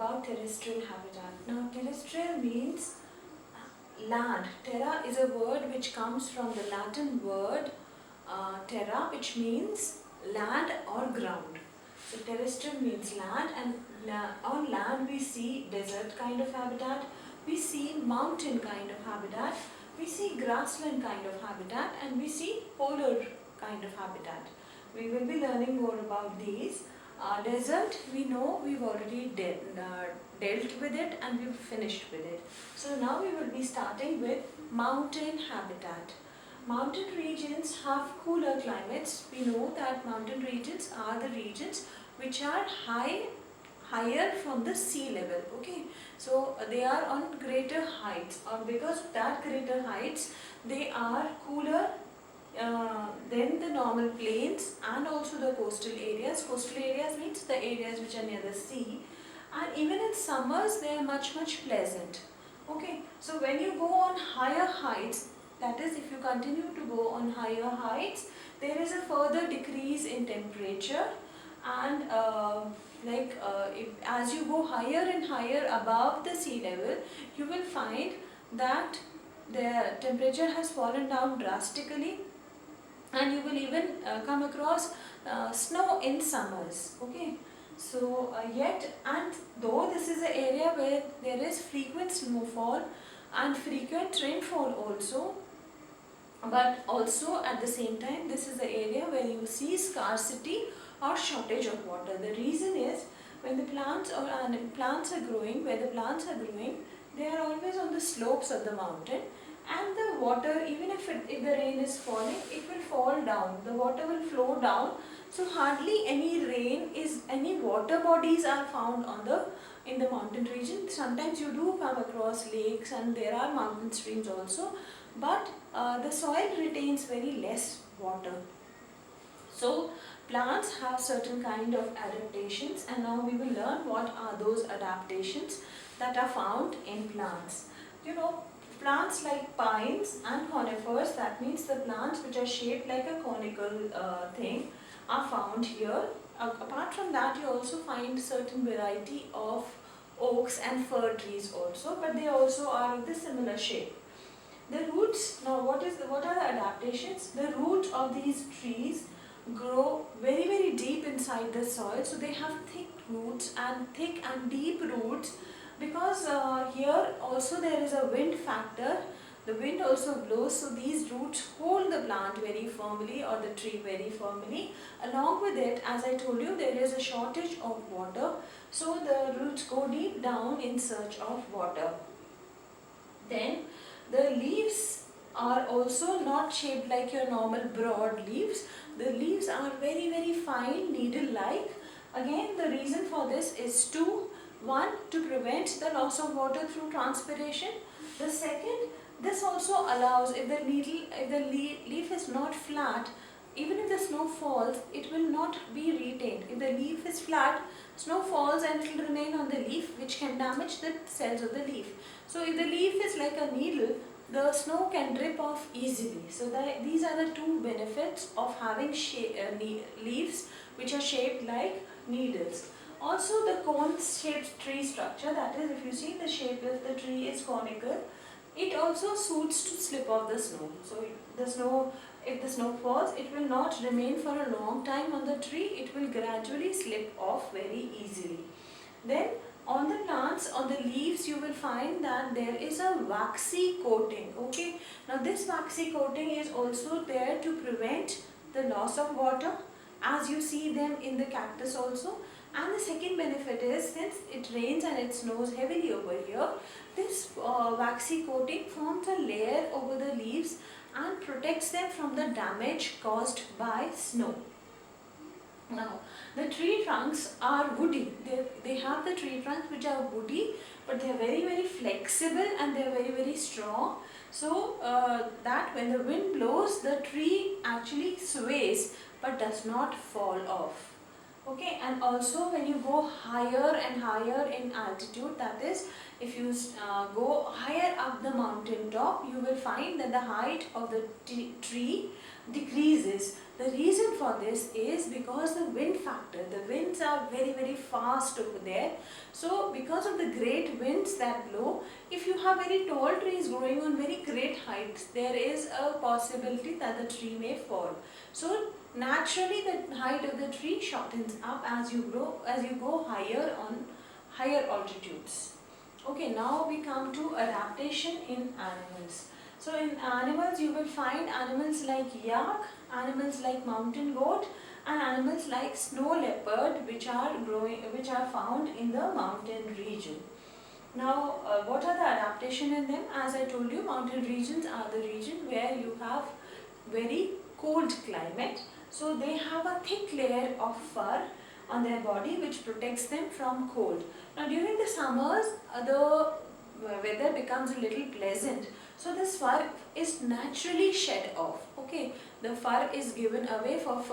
about terrestrial habitat. Now terrestrial means land. Terra is a word which comes from the Latin word terra, which means land or ground. So terrestrial means land, and on land we see desert kind of habitat, we see mountain kind of habitat, we see grassland kind of habitat, and we see polar kind of habitat. We will be learning more about these. Desert, we know we've already dealt with it and we've finished with it. So now we will be starting with mountain habitat. Mountain regions have cooler climates. We know that mountain regions are the regions which are higher from the sea level. Okay, so they are on greater heights, or because of that greater heights, they are cooler than the normal plains and also the coastal areas. Coastal areas means the areas which are near the sea, and even in summers they are much pleasant. Okay, so when you go on higher heights, that is, if you continue to go on higher heights, there is a further decrease in temperature, and as you go higher and higher above the sea level, you will find that the temperature has fallen down drastically, and you will even come across snow in summers. Okay, so and though this is an area where there is frequent snowfall and frequent rainfall also, but also at the same time this is the area where you see scarcity or shortage of water. The reason is, when the plants are growing, where the plants are growing, they are always on the slopes of the mountain, and the water, even if the rain is falling, it will fall down, the water will flow down. So hardly any water bodies are found in the mountain region. Sometimes you do come across lakes and there are mountain streams also, but the soil retains very less water. So plants have certain kind of adaptations, and now we will learn what are those adaptations that are found in plants. You know, plants like pines and conifers, that means the plants which are shaped like a conical thing, are found here. Apart from that, you also find certain variety of oaks and fir trees also, but they also are of the similar shape. The roots, now what are the adaptations? The roots of these trees grow very deep inside the soil, so they have thick and deep roots, because here also there is a wind factor. The wind also blows, so these roots hold the plant very firmly, or the tree very firmly. Along with it, as I told you, there is a shortage of water, so the roots go deep down in search of water. Then the leaves are also not shaped like your normal broad leaves. The leaves are very fine, needle-like. Again, the reason for this is one, to prevent the loss of water through transpiration. The second, this also allows, if the leaf is not flat, even if the snow falls, it will not be retained. If the leaf is flat, snow falls and it will remain on the leaf, which can damage the cells of the leaf. So if the leaf is like a needle, the snow can drip off easily. So these are the two benefits of having leaves which are shaped like needles. Also, the cone-shaped tree structure, that is, if you see the shape of the tree is conical, it also suits to slip off the snow. So if the snow falls, it will not remain for a long time on the tree, it will gradually slip off very easily. Then on the plants, on the leaves, you will find that there is a waxy coating. Okay, now this waxy coating is also there to prevent the loss of water, as you see them in the cactus also. And the second benefit is, since it rains and it snows heavily over here, this waxy coating forms a layer over the leaves and protects them from the damage caused by snow. Now, the tree trunks are woody. They have the tree trunks which are woody, but they are very flexible and they are very strong. So that when the wind blows, the tree actually sways but does not fall off. Okay, and also when you go higher and higher in altitude, that is, if you go higher up the mountain top, you will find that the height of the tree decreases. The reason for this is because the wind factor, the winds are very fast over there. So because of the great winds that blow, if you have very tall trees growing on very great heights, there is a possibility that the tree may fall. So naturally the height of the tree shortens up as you go higher on higher altitudes. Okay, now we come to adaptation in animals. So in animals you will find animals like yak, animals like mountain goat, and animals like snow leopard, which are found in the mountain region. Now what are the adaptation in them? As I told you, mountain regions are the region where you have very cold climate. So they have a thick layer of fur on their body which protects them from cold. Now during the summers the weather becomes a little pleasant, so this fur is naturally shed off. Okay, the fur is given away for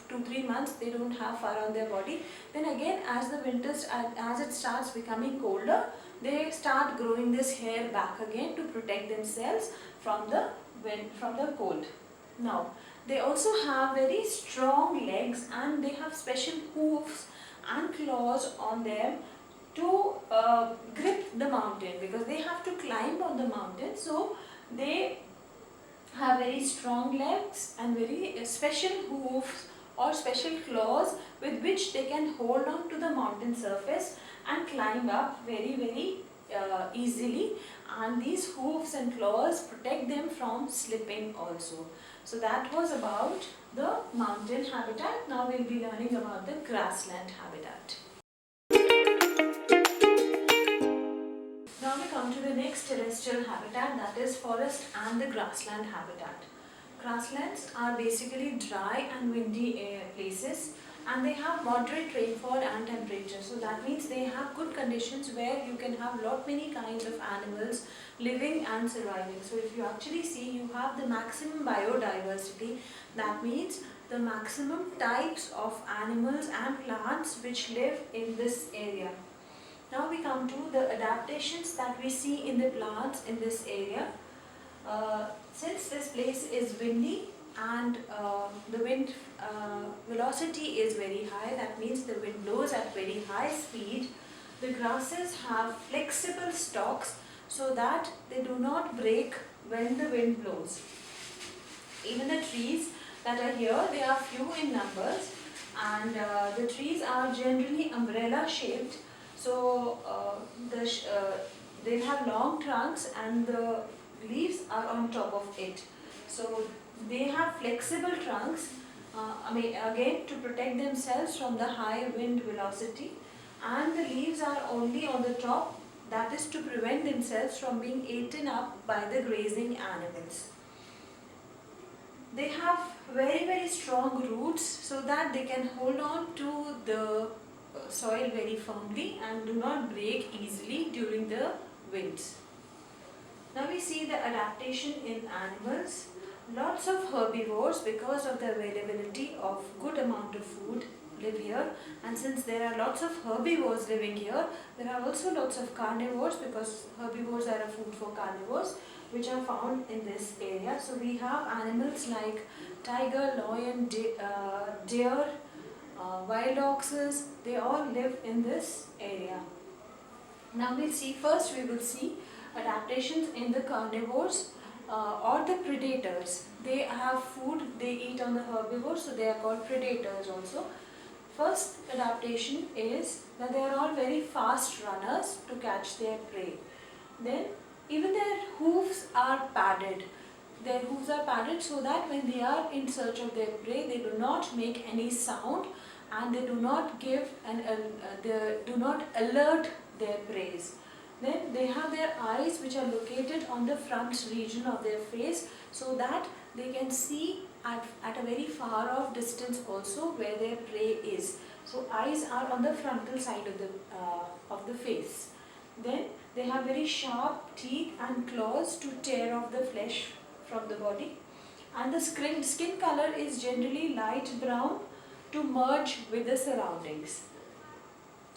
2-3 months. They don't have fur on their body. Then again, as the winters, as it starts becoming colder, they start growing this hair back again to protect themselves from the wind, from the cold. Now they also have very strong legs, and they have special hoofs and claws on them to grip the mountain, because they have to climb on the mountain. So they have very strong legs and very special hoofs or special claws with which they can hold on to the mountain surface and climb up very easily, and these hoofs and claws protect them from slipping also. So that was about the mountain habitat. Now we will be learning about the grassland habitat. Now we come to the next terrestrial habitat, that is forest and the grassland habitat. Grasslands are basically dry and windy places, and they have moderate rainfall and temperature. So that means they have good conditions where you can have many kinds of animals living and surviving. So if you actually see, you have the maximum biodiversity. That means the maximum types of animals and plants which live in this area. Now we come to the adaptations that we see in the plants in this area. Since this place is windy and the wind velocity is very high, that means the wind blows at very high speed, the grasses have flexible stalks so that they do not break when the wind blows. Even the trees that are here, they are few in numbers, and the trees are generally umbrella shaped. So they have long trunks and the leaves are on top of it. So they have flexible trunks, again to protect themselves from the high wind velocity, and the leaves are only on the top, that is to prevent themselves from being eaten up by the grazing animals. They have very strong roots so that they can hold on to the soil very firmly and do not break easily during the winds. Now we see the adaptation in animals. Lots of herbivores, because of the availability of good amount of food, live here, and since there are lots of herbivores living here, there are also lots of carnivores, because herbivores are a food for carnivores, which are found in this area. So we have animals like tiger, lion, deer, wild oxes, they all live in this area. Now we will see adaptations in the carnivores or the predators. They have food, they eat on the herbivores, so they are called predators also. First adaptation is that they are all very fast runners to catch their prey. Then even their hoofs are padded. Their hooves are padded so that when they are in search of their prey, they do not make any sound, and they do not they do not alert their prey. Then they have their eyes, which are located on the front region of their face, so that they can see at a very far off distance also where their prey is. So eyes are on the frontal side of the face. Then they have very sharp teeth and claws to tear off the flesh from the body, and the skin color is generally light brown to merge with the surroundings.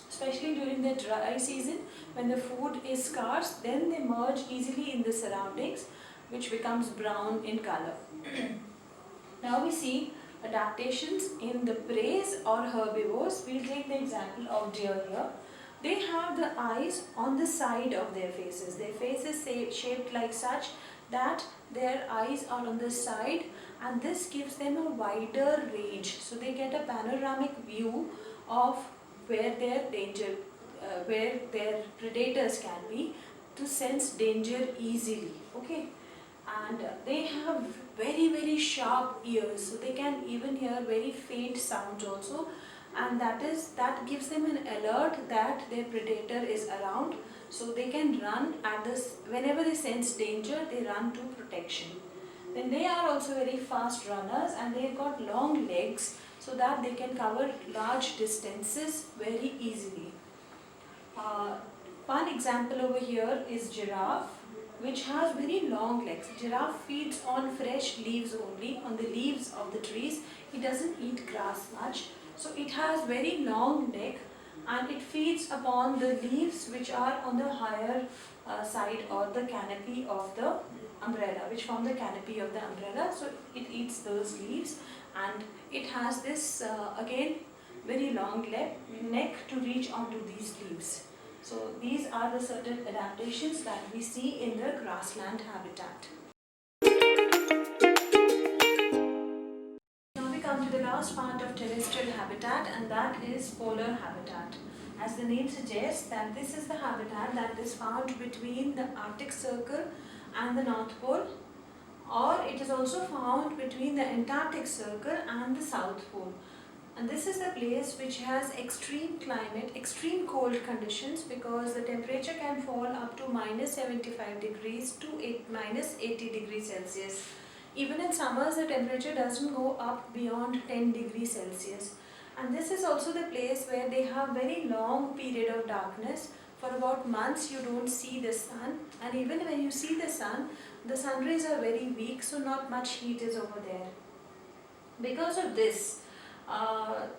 Especially during the dry season, when the food is scarce, then they merge easily in the surroundings, which becomes brown in color. Now we see adaptations in the prey or herbivores. We'll take the example of deer here. They have the eyes on the side of their faces. Their face is shaped like such that their eyes are on the side, and this gives them a wider range. So they get a panoramic view of where where their predators can be, to sense danger easily. Okay, and they have very sharp ears, so they can even hear very faint sounds also, and that gives them an alert that their predator is around, so they can run at this whenever they sense danger. They run to protection. Then they are also very fast runners, and they've got long legs so that they can cover large distances very easily. uh, One example over here is giraffe, which has very long legs. Giraffe feeds on fresh leaves only, on the leaves of the trees. It doesn't eat grass much. So it has very long neck, and it feeds upon the leaves which are on the higher side, or the canopy of the umbrella, which form the canopy of the umbrella. So it eats those leaves, and it has this again very long neck to reach onto these leaves. So these are the certain adaptations that we see in the grassland habitat. Now we come to the last part of terrestrial habitat, and that is polar habitat. As the name suggests, that this is the habitat that is found between the Arctic Circle and the North Pole, or it is also found between the Antarctic Circle and the South Pole. And this is the place which has extreme climate, extreme cold conditions, because the temperature can fall up to minus 75 degrees to minus 80 degrees Celsius. Even in summers, the temperature doesn't go up beyond 10 degrees Celsius. And this is also the place where they have very long period of darkness. For about months you don't see the sun, and even when you see the sun rays are very weak, so not much heat is over there. Because of this,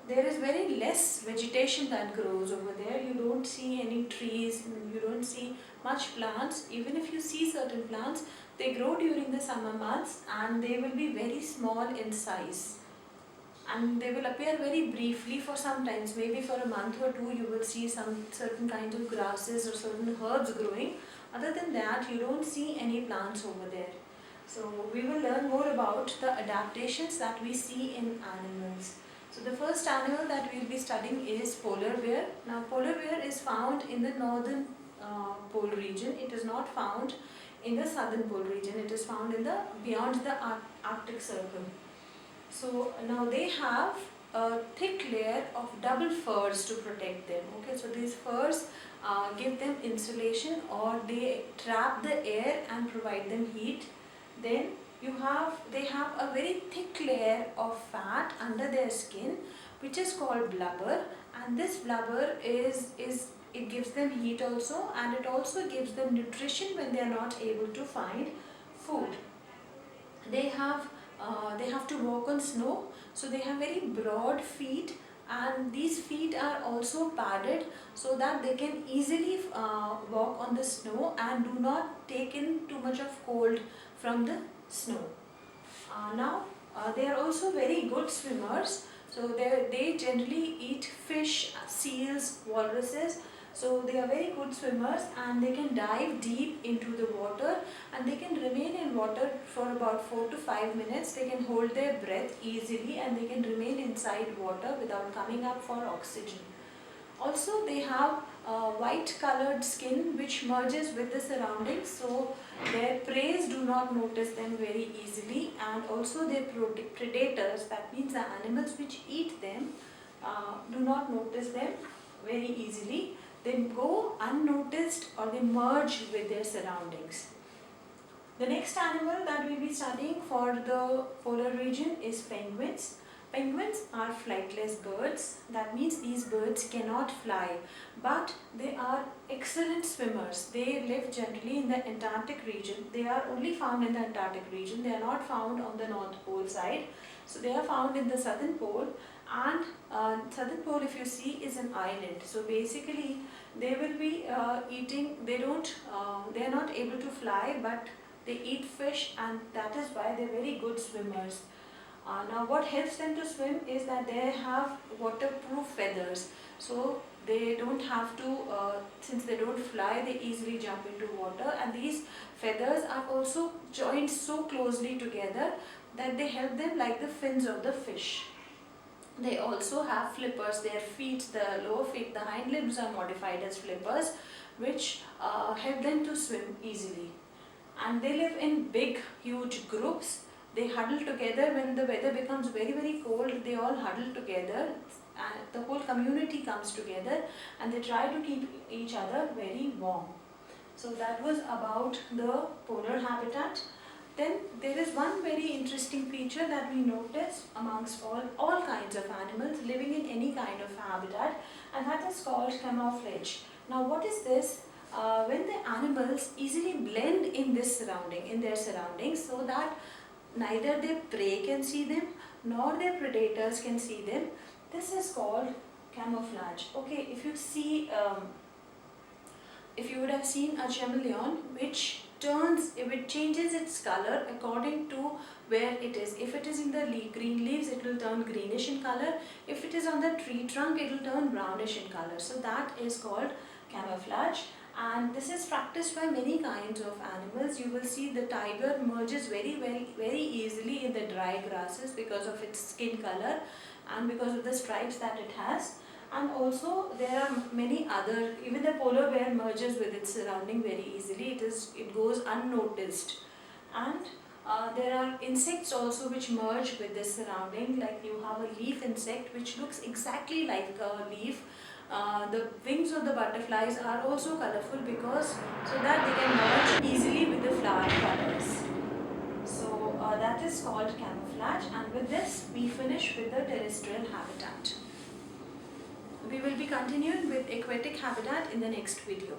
there is very less vegetation that grows over there. You don't see any trees, you don't see much plants. Even if you see certain plants, they grow during the summer months, and they will be very small in size. And they will appear very briefly for some times. Maybe for a month or two you will see some certain kinds of grasses or certain herbs growing. Other than that, you don't see any plants over there. So we will learn more about the adaptations that we see in animals. So the first animal that we will be studying is polar bear. Now polar bear is found in the northern pole region. It is not found in the southern pole region. It is found in the beyond the Arctic Circle. So now they have a thick layer of double furs to protect them. Okay, so these furs give them insulation, or they trap the air and provide them heat. Then they have a very thick layer of fat under their skin, which is called blubber, and this blubber it gives them heat also, and it also gives them nutrition when they are not able to find food. They have to walk on snow, so they have very broad feet, and these feet are also padded so that they can easily walk on the snow and do not take in too much of cold from the snow. They are also very good swimmers, so they generally eat fish, seals, walruses. So they are very good swimmers, and they can dive deep into the water, and they can remain in water for about 4 to 5 minutes. They can hold their breath easily, and they can remain inside water without coming up for oxygen. Also, they have white colored skin which merges with the surroundings, so their prey do not notice them very easily, and also their predators, that means the animals which eat them, do not notice them very easily. They go unnoticed, or they merge with their surroundings. The next animal that we will be studying for the polar region is penguins. Penguins are flightless birds. That means these birds cannot fly, but they are excellent swimmers. They live generally in the Antarctic region. They are only found in the Antarctic region. They are not found on the North Pole side. So they are found in the Southern Pole, and Southern Pole, if you see, is an island. So basically they will be eating, they are not able to fly, but they eat fish, and that is why they are very good swimmers. Now what helps them to swim is that they have waterproof feathers. So they don't have to, since they don't fly, they easily jump into water, and these feathers are also joined so closely together that they help them like the fins of the fish. They also have flippers. Their feet, the lower feet, the hind limbs are modified as flippers, which help them to swim easily. And they live in big, huge groups. They huddle together when the weather becomes very, very cold. They all huddle together, and the whole community comes together, and they try to keep each other very warm. So that was about the polar habitat. Then there is one very interesting feature that we notice amongst all kinds of animals living in any kind of habitat, and that is called camouflage. Now what is this? When the animals easily blend in their surroundings, so that neither their prey can see them nor their predators can see them. This is called camouflage. Okay, if you would have seen a chameleon which changes its color according to where it is. If it is in the green leaves, it will turn greenish in color. If it is on the tree trunk, it will turn brownish in color. So that is called camouflage, and this is practiced by many kinds of animals. You will see the tiger merges very easily in the dry grasses because of its skin color and because of the stripes that it has. And also there are many other, even the polar bear merges with its surrounding very easily. It goes unnoticed. And there are insects also which merge with this surrounding, like you have a leaf insect which looks exactly like a leaf. The wings of the butterflies are also colorful because so that they can merge easily with the flower colors. So that is called camouflage, and with this we finish with the terrestrial habitat. We will be continuing with aquatic habitat in the next video.